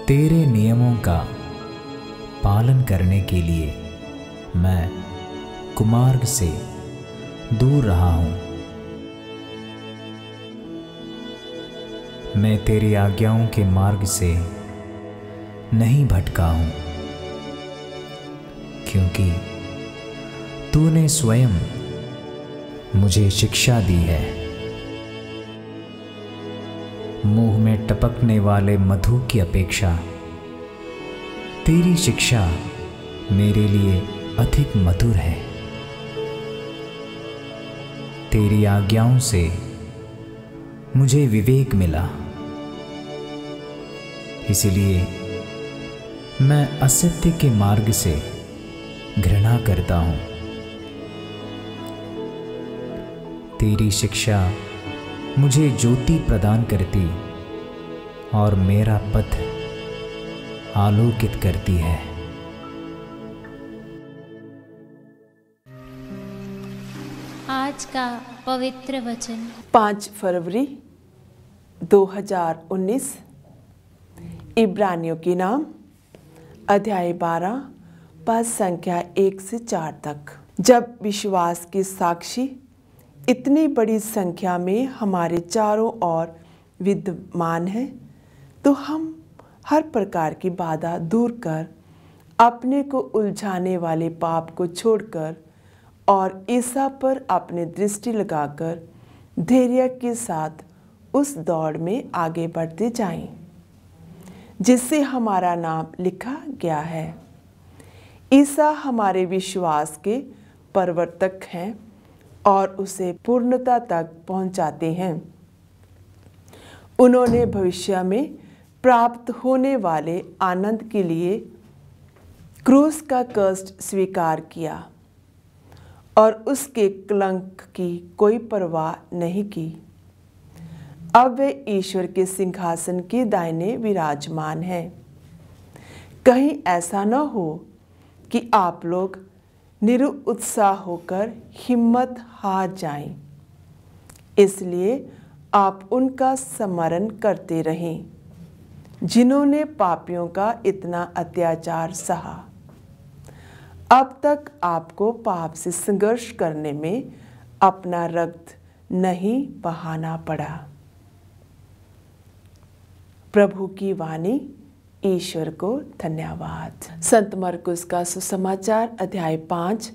तेरे नियमों का पालन करने के लिए मैं कुमार्ग से दूर रहा हूँ। मैं तेरी आज्ञाओं के मार्ग से नहीं भटका हूँ, क्योंकि तूने स्वयं मुझे शिक्षा दी है। मुंह में टपकने वाले मधु की अपेक्षा तेरी शिक्षा मेरे लिए अधिक मधुर है। तेरी आज्ञाओं से मुझे विवेक मिला, इसलिए मैं असत्य के मार्ग से घृणा करता हूँ। तेरी शिक्षा मुझे ज्योति प्रदान करती और मेरा पथ आलोकित करती है। आज का पवित्र वचन 5 फरवरी 2019, इब्रानियों की नाम अध्याय 12 पद संख्या 1 से 4 तक। जब विश्वास के साक्षी इतनी बड़ी संख्या में हमारे चारों ओर विद्यमान है, तो हम हर प्रकार की बाधा दूर कर अपने को उलझाने वाले पाप को छोड़कर और ईसा पर अपनी दृष्टि लगाकर धैर्य के साथ उस दौड़ में आगे बढ़ते जाएं, जिससे हमारा नाम लिखा गया है। ईसा हमारे विश्वास के प्रवर्तक हैं और उसे पूर्णता तक पहुंचाते हैं। उन्होंने भविष्य में प्राप्त होने वाले आनंद के लिए क्रूस का कष्ट स्वीकार किया और उसके कलंक की कोई परवाह नहीं की। अब वे ईश्वर के सिंहासन के दाहिने विराजमान हैं। कहीं ऐसा न हो कि आप लोग निरुत्साह होकर हिम्मत हार जाएं। इसलिए आप उनका स्मरण करते रहें, जिन्होंने पापियों का इतना अत्याचार सहा। अब तक आपको पाप से संघर्ष करने में अपना रक्त नहीं बहाना पड़ा। प्रभु की वाणी। ईश्वर को धन्यवाद। संत मरकुस का सुसमाचार अध्याय 5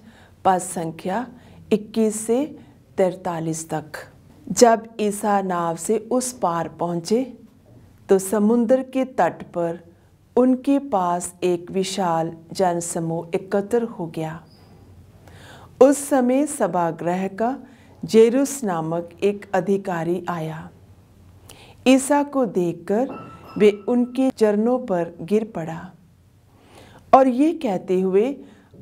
पद संख्या 21 से 43 तक। जब ईसा नाव से उस पार पहुंचे तो समुद्र के तट पर उनके पास एक विशाल जनसमूह एकत्र हो गया। उस समय सभागृह का जेरुस नामक एक अधिकारी आया। ईसा को देखकर वे उनके चरणों पर गिर पड़ा और ये कहते हुए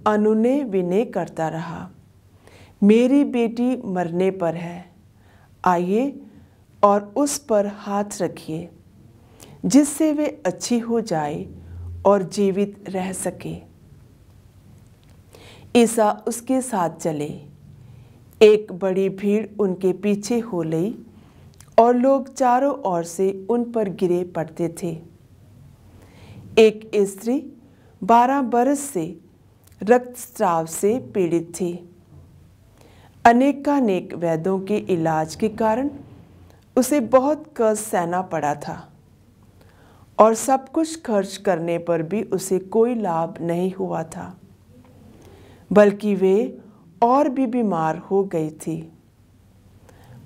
अनुनय विनय करता रहा, मेरी बेटी मरने पर है, आइए और उस पर हाथ रखिए, जिससे वे अच्छी हो जाए और जीवित रह सके। ईसा उसके साथ चले। एक बड़ी भीड़ उनके पीछे हो गई और लोग चारों ओर से उन पर गिरे पड़ते थे। एक स्त्री 12 बरस से रक्तस्राव से पीड़ित थी। अनेकानेक वैद्यों के इलाज के कारण उसे बहुत कष्ट सहना पड़ा था और सब कुछ खर्च करने पर भी उसे कोई लाभ नहीं हुआ था, बल्कि वे और भी बीमार हो गई थी।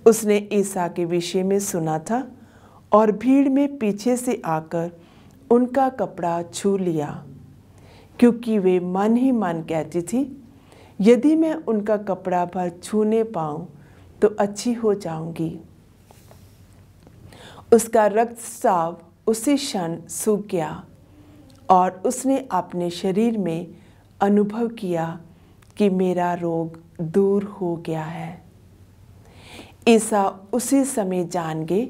उसने ईसा के विषय में सुना था और भीड़ में पीछे से आकर उनका कपड़ा छू लिया, क्योंकि वे मन ही मन कहती थी, यदि मैं उनका कपड़ा भर छूने पाऊं तो अच्छी हो जाऊंगी। उसका रक्तस्राव उसी क्षण सूख गया और उसने अपने शरीर में अनुभव किया कि मेरा रोग दूर हो गया है। ईसा उसी समय जान गए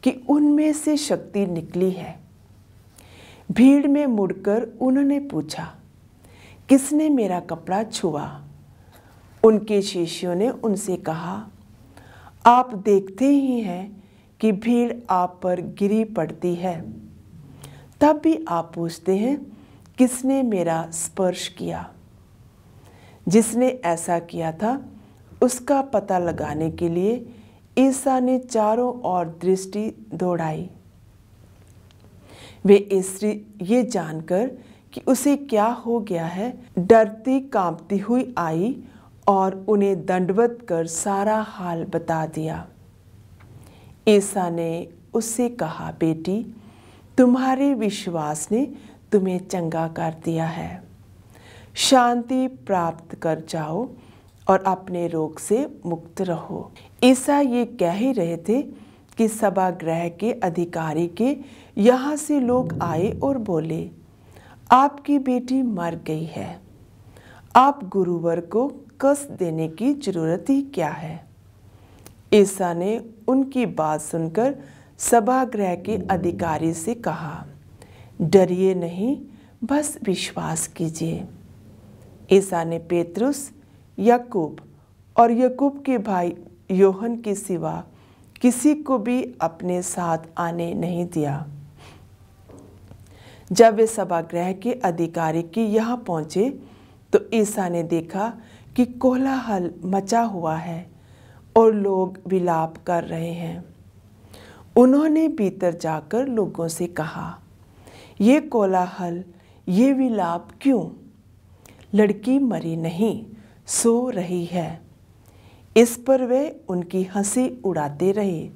कि उनमें से शक्ति निकली है। भीड़ में मुड़कर उन्होंने पूछा, किसने मेरा कपड़ा छुआ? उनके शिष्यों ने उनसे कहा, आप देखते ही हैं कि भीड़ आप पर गिरी पड़ती है, तब भी आप पूछते हैं, किसने मेरा स्पर्श किया? जिसने ऐसा किया था उसका पता लगाने के लिए ईसा ने चारों ओर दृष्टि दौड़ाई। वे स्त्री ये जानकर कि उसे क्या हो गया है, डरती कांपती हुई आई और उन्हें दंडवत कर सारा हाल बता दिया। ईसा ने उससे कहा, बेटी, तुम्हारे विश्वास ने तुम्हें चंगा कर दिया है। शांति प्राप्त कर जाओ और अपने रोग से मुक्त रहो। ईसा ये कह ही रहे थे कि सभागृह के अधिकारी के यहाँ से लोग आए और बोले, आपकी बेटी मर गई है, आप गुरुवर को कष्ट देने की जरूरत ही क्या है? ईसा ने उनकी बात सुनकर सभागृह के अधिकारी से कहा, डरिए नहीं, बस विश्वास कीजिए। ईसा ने पेतरुस, याकूब और याकूब के भाई योहन के सिवा किसी को भी अपने साथ आने नहीं दिया। जब वे सभागृह के अधिकारी के यहाँ पहुँचे तो ईसा ने देखा कि कोलाहल मचा हुआ है और लोग विलाप कर रहे हैं। उन्होंने भीतर जाकर लोगों से कहा, ये कोलाहल, ये विलाप क्यों? लड़की मरी नहीं, सो रही है। इस पर वे उनकी हंसी उड़ाते रहे।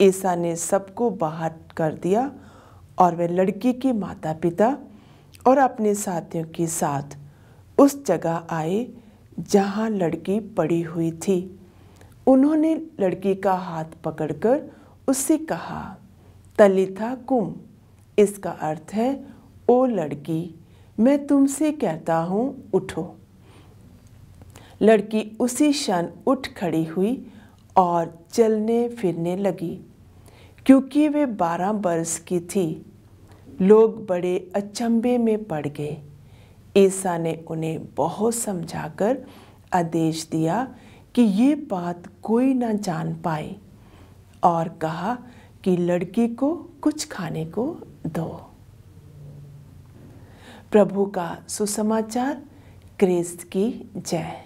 ईसा ने सबको बाहर कर दिया और वे लड़की के माता पिता और अपने साथियों के साथ उस जगह आए जहां लड़की पड़ी हुई थी। उन्होंने लड़की का हाथ पकड़कर उससे कहा, तलिथा कुम, इसका अर्थ है, ओ लड़की, मैं तुमसे कहता हूँ, उठो। लड़की उसी क्षण उठ खड़ी हुई और चलने फिरने लगी। क्योंकि वे 12 वर्ष की थी, लोग बड़े अचंभे में पड़ गए। ईसा ने उन्हें बहुत समझाकर आदेश दिया कि ये बात कोई न जान पाए और कहा कि लड़की को कुछ खाने को दो। प्रभु का सुसमाचार। क्रिस्त की जय।